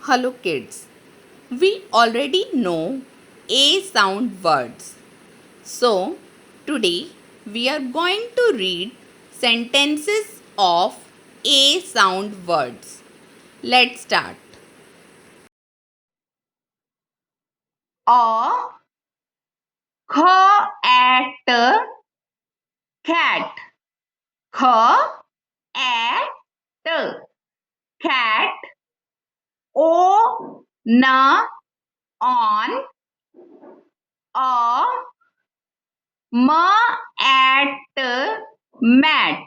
Hello kids. We already know A sound words. So today we are going to read sentences of A sound words. Let's start. A at cat. At cat. O on a at mat.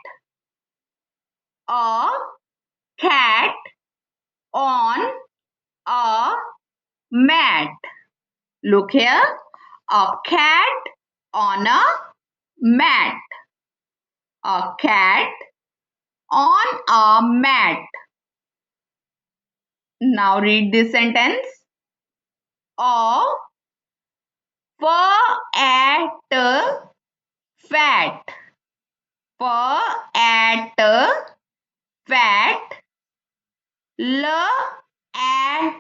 A cat on a mat. Look here. A cat on a mat. A cat on a mat. Now read this sentence. A at fat. At fat. L at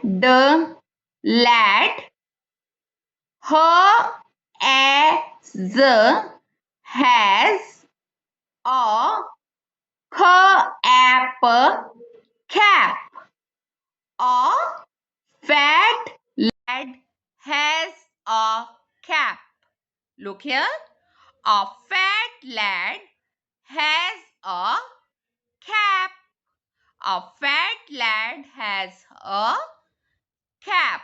lad. Has a cap. A fat lad has a cap. Look here. A fat lad has a cap. A fat lad has a cap.